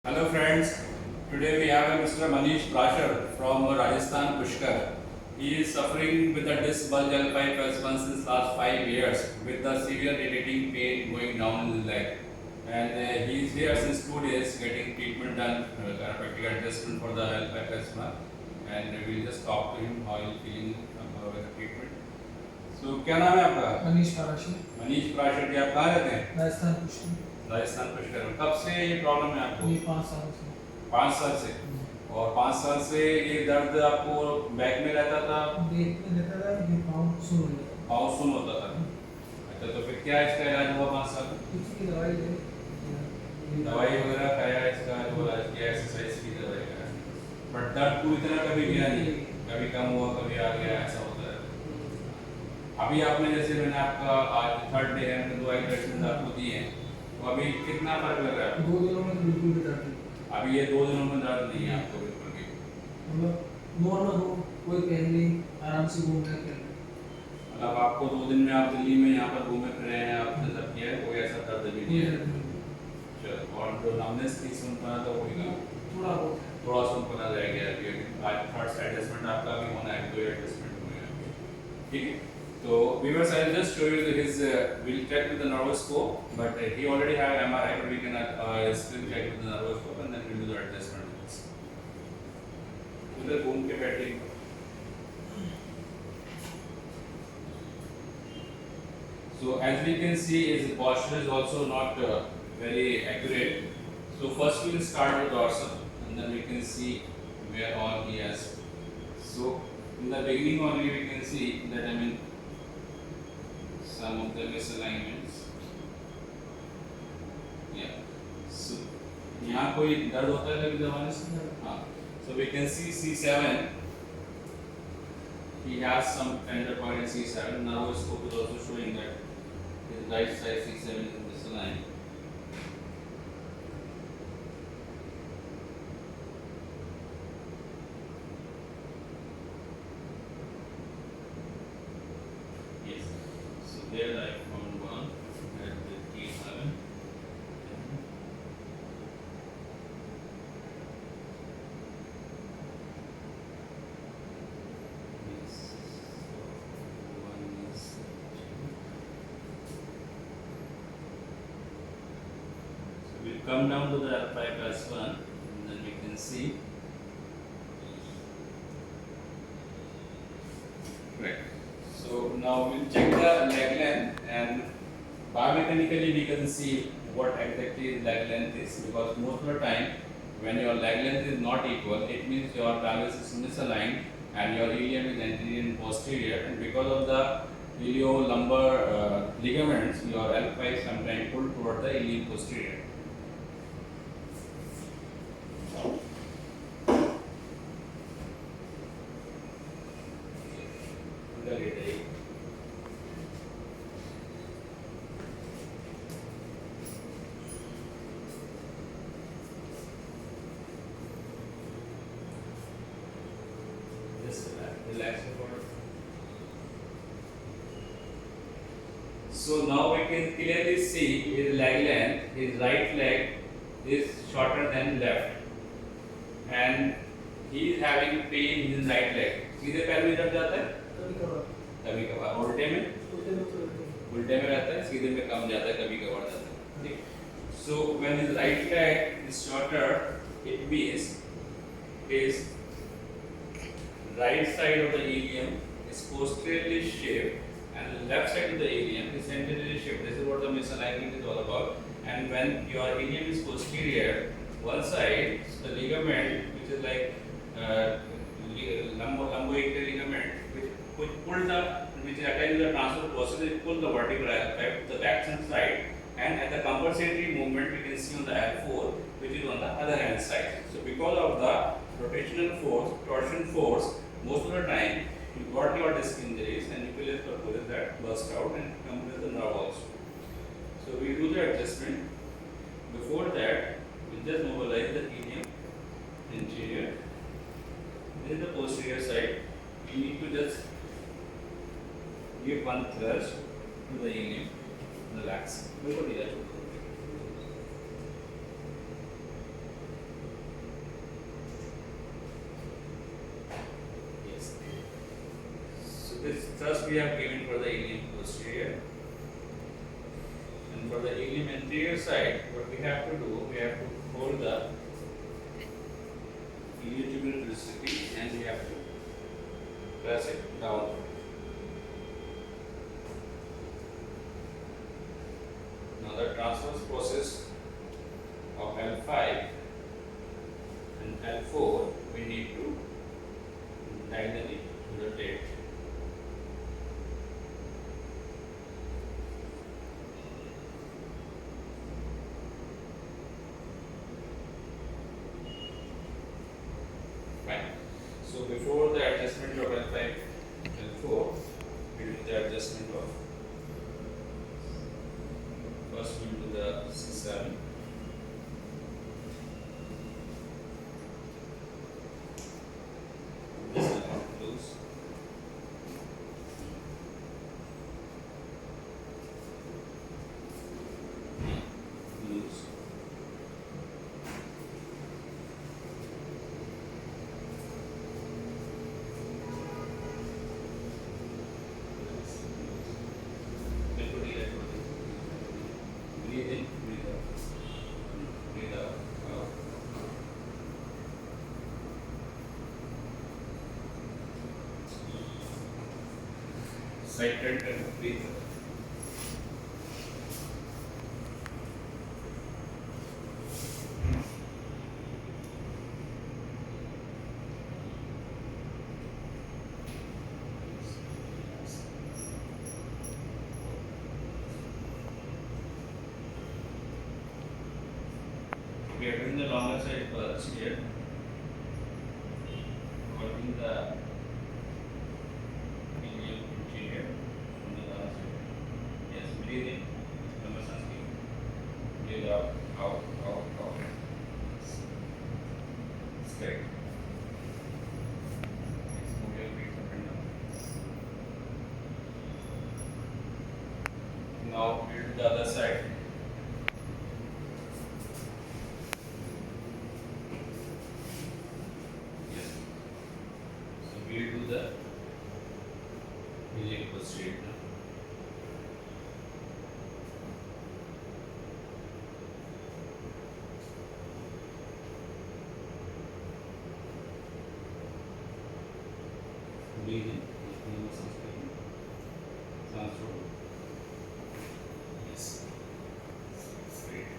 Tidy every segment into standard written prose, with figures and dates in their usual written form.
Hello friends, today we have Mr. Manish Prashar from Rajasthan Pushkar. He is suffering with a disc bulge L5S1 since last 5 years with the severe irritating pain going down in his leg. And he is here since 2 days getting treatment done, chiropractic adjustment for the L5S1. And we will just talk to him how he is feeling with the treatment. So क्या नाम है आपका? मनीष पाराशर। मनीष प्राशर जी, आप कहाँ रहते हैं? राजस्थान पुष्कर। राजस्थान पुष्कर में। कब से ये प्रॉब्लम है आपको? ये 5 साल से। 5 साल से। और 5 साल से ये दर्द आपको बैक में रहता था? बैक में रहता था, ये पाँव सुन हो जाता था। पाँव सुन होता था। अच्छा, तो फिर क्या इसका इलाज हुआ 5 साल में? कुछ की दवाई ले, दवाई वगैरह खाया, इसका जो इलाज किया, एक्सरसाइज की दवाई खाया, बट दर्द पूरी तरह कभी गया नहीं, कभी कम हुआ, कभी आ गया, ऐसा होता है। अभी आपने जैसे मैंने आपका आज 3rd डे है, मैंने दो एक्सरसाइज आपको दी हैं, तो अभी कितना फर्क लग रहा है आपको? 2 दिनों में बिल्कुल भी दर्द नहीं। अभी ये 2 दिनों में दर्द नहीं है आपको बिल्कुल भी? मतलब नॉर्मल हो, कोई पेन नहीं, आराम से घूम रहे हैं। मतलब आपको 2 दिन में आप दिल्ली में यहाँ पर घूमे फिरे हैं, आपने सब किया है, कोई ऐसा दर्द भी नहीं है? चलो, और जो नमनेस थी सुनना तो होगा, थोड़ा सुनना रह गया अभी। आज 3rd एडजस्टमेंट आपका भी होना है, 2 एडजस्टमेंट हुए हैं, ठीक है? So viewers, I'll just show you his. We'll check with the neuroscope, but he already have MRI, but we can still check with the neuroscope and then we'll do the adjustment. उधर घूम के बैठे। So as we can see, his posture is also not very accurate. So first we will start with dorsal, and then we can see where all he has. So in the beginning only we can see that some of the misalignments. Yeah. So यहाँ कोई दर्द होता है कभी दबाने से? हाँ. So we can see C7. He has some tender point in C7. Neuroscope is also showing that his right side C7 is misaligned. Yes. So there I found one at the T7. Yes. So one is. So we'll come down to the L5S1 and then we can see. Right. So now we'll check the leg length, and biomechanically we can see what exactly leg length is, because most of the time when your leg length is not equal, it means your pelvis is misaligned and your ilium is anterior and posterior, and because of the iliolumbar ligaments, your L5 sometimes pull toward the ilium posterior. Just relax your body. So now we can clearly see his leg length. His right leg is shorter than left, and he is having pain in his right leg. सीधे पैर में दर्द जाता है? कभी कभार। उल्टे में? उल्टे में रहता है, सीधे में कम जाता है, कभी कभार जाता है, ठीक? So when his right leg is shorter, it means his right side of the ilium is posteriorly shaped and the left side of the ilium is anteriorly shaped. This is what the misalignment is all about. And when your ilium is posterior, one side, the ligament which is like lumboapical ligament, which pull the, which is attached to the transverse process, it pull the vertebra left the backside side, and at the compensatory movement we can see on the L4, which is on the other hand side. So because of the rotational force, torsion force, most of the time you got your disc injuries and nucleus pulmonale that burst out and come with the nerve also. So we do the adjustment. Before that, we just mobilize the ilium anterior. Then the posterior side, we need to just give one thrust to the ilium. Relax. thrust we have given for the ilium posterior. And for the ilium anterior side, what we have to do, we have to hold the iliotubular rigidity and we have to press it down. Now the transverse process of L5 and L4 we need to diagonally rotate. Fine. So before the adjustment of L5, L4, we do the adjustment of first we do the C7. This is loose. Loose. Breathe in, breathe out. Breathe out. Out. Side tilt and breathe. We are doing the longer side first here. Working the ilium anterior from the longer side. Yes, breathe in. Number something. Breathe out, out, out, out. Straight. Move your feet up and down. Now we do the other side. Yes. So we do the ilium posterior now. Breathe in. Transfer. Yes. Straight.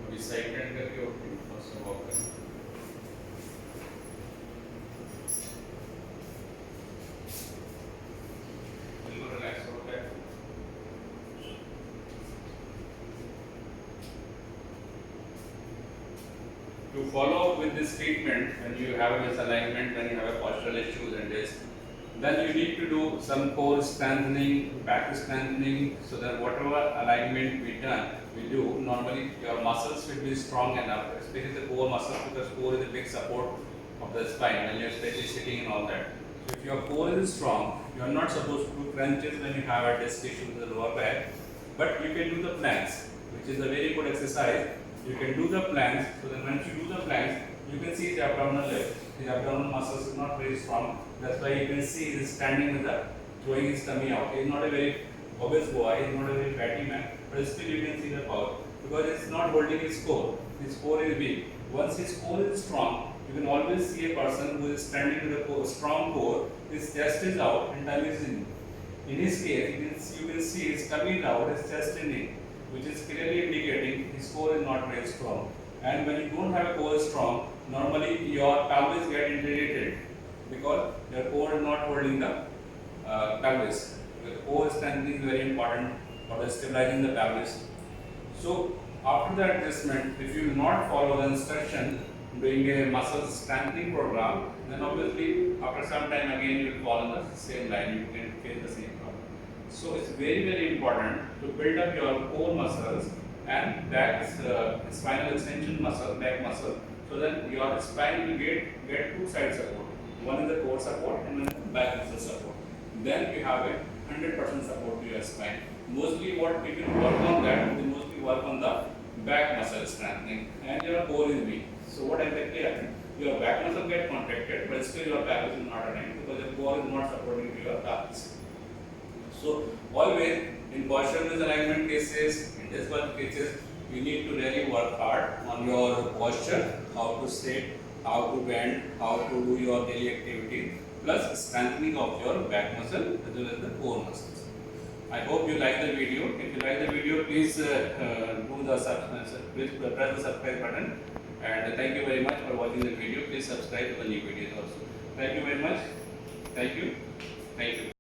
अभी side turn करके उठिए first walk करें बिल्कुल relax हो गया to follow up with this treatment when you have a misalignment, when you have a postural issues and this, then you need to do some core strengthening, back strengthening, so that whatever alignment we do, normally your muscles should be strong enough, especially the core muscles, because core is a big support of the spine when you're especially sitting and all that. So if your core is strong, you are not supposed to do crunches when you have a disc issue in the lower back, but you can do the planks, which is a very good exercise. You can do the planks, so then once you do the planks, you can see the abdominal lift. The abdominal muscles is not very strong. That's why you can see he is standing with the throwing his tummy out. He is not a very obese boy, he is not a very fatty man, but still you can see the power because it's not holding his core. His core is weak. Once his core is strong, you can always see a person who is standing with a core, strong core. His chest is out and tummy is in. In his case, you can see his tummy is out, his chest is in, which is clearly indicating his core is not very strong. And when you don't have a core strong, normally your pelvis get irritated because your core is not holding the pelvis. The core strengthening is very important for the stabilizing the pelvis. So after the adjustment, if you will not follow the instruction doing a muscle strengthening program, then obviously after some time again you will fall in the same line. You can face the same problem. So it's very important to build up your core muscles and back spinal extension muscle, back muscle, so that your spine will get two side support. One is the core support and then back muscle support. Then you have a 100% support to your spine. Mostly what people work on that, they mostly work on the back muscle strengthening, and your core is weak. So what exactly happens? Your back muscle get contracted, but still your pelvis is not aligned because your core is not supporting to your pelvis. So always in posture misalignment cases, in this one cases, you need to really work hard on your posture, how to sit, how to bend, how to do your daily activities, plus strengthening of your back muscle as well as the core muscles. I hope you like the video. If you like the video, please please press the subscribe button. And thank you very much for watching the video. Please subscribe to the new videos also. Thank you very much. Thank you. Thank you.